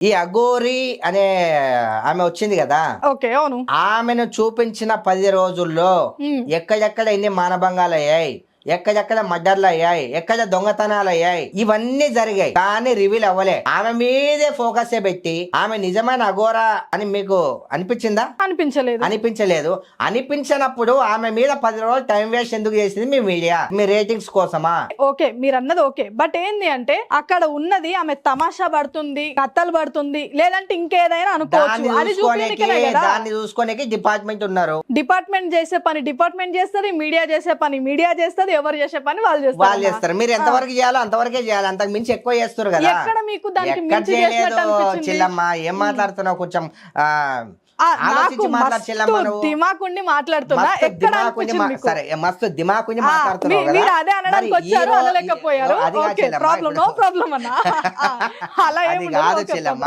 ఈ అఘోరి అనే ఆమె వచ్చింది కదా, ఓకే అవును. ఆమెను చూపించిన 10 రోజుల్లో ఎక్కడెక్కడ ఎన్ని మానభంగాలు అయ్యాయి, ఎక్కడెక్కడ మర్డర్లు అయ్యాయి, ఎక్కడ దొంగతనాలు అయ్యాయి, ఇవన్నీ జరిగాయి. కానీ రివీల్ అవ్వలే. ఆమె మీదే ఫోకస్ పెట్టి ఆమె నిజమైన అఘోరా అని మీకు అనిపించిందా? అనిపించలేదు. అనిపించలేదు. అనిపించినప్పుడు ఆమె మీద 10 రోజులు టైం వేస్ట్ ఎందుకు చేసింది మీ మీడియా? మీ రేటింగ్స్ కోసమా? ఓకే మీరు అన్నది ఓకే, బట్ ఏంది అంటే అక్కడ ఉన్నది ఆమె తమాషా పడుతుంది, కథలు పడుతుంది, లేదంటే ఇంకేదైనా అనుకోవచ్చు. అది చూపించే కదా. దాన్ని చూసుకోనికి డిపార్ట్మెంట్ ఉన్నారు. డిపార్ట్మెంట్ చేసే పని డిపార్ట్మెంట్ చేస్తుంది, మీడియా చేసే పని మీడియా చేస్తుంది, ఎవరు చేసే పని వాళ్ళు చేస్తారు. మీరు ఎంతవరకు చేయాలో అంతవరకే చేయాలి, అంతకు మించి ఎక్కువ చేస్తారు కదా. ఎక్కడ మీకు దానికి ఎక్కడ మించి చేసినట్టు చేయలేదు అనిపించింది? చెల్లమ్మ, ఏం మాట్లాడుతున్నావు? కొంచెం నాకు ఆలోచించి మాట్లాడు చెల్లమ్మ. మస్తు నువ్వు దిమాకుండి మాట్లాడుతున్నా. ఎక్కడ అనిపించింది మీకు? సరే, మస్తు దిమాకుండి మాట్లాడుతున్నావు కదా. మీరు అదే అనడానికి మరి వచ్చారు, అనలేకపోయారు. అది కాదు ఓకే చెల్లమ్మ, ప్రాబ్లం, నో ప్రాబ్లం అన్న. అలా అది ఏమి కాదు చెల్లమ్మ.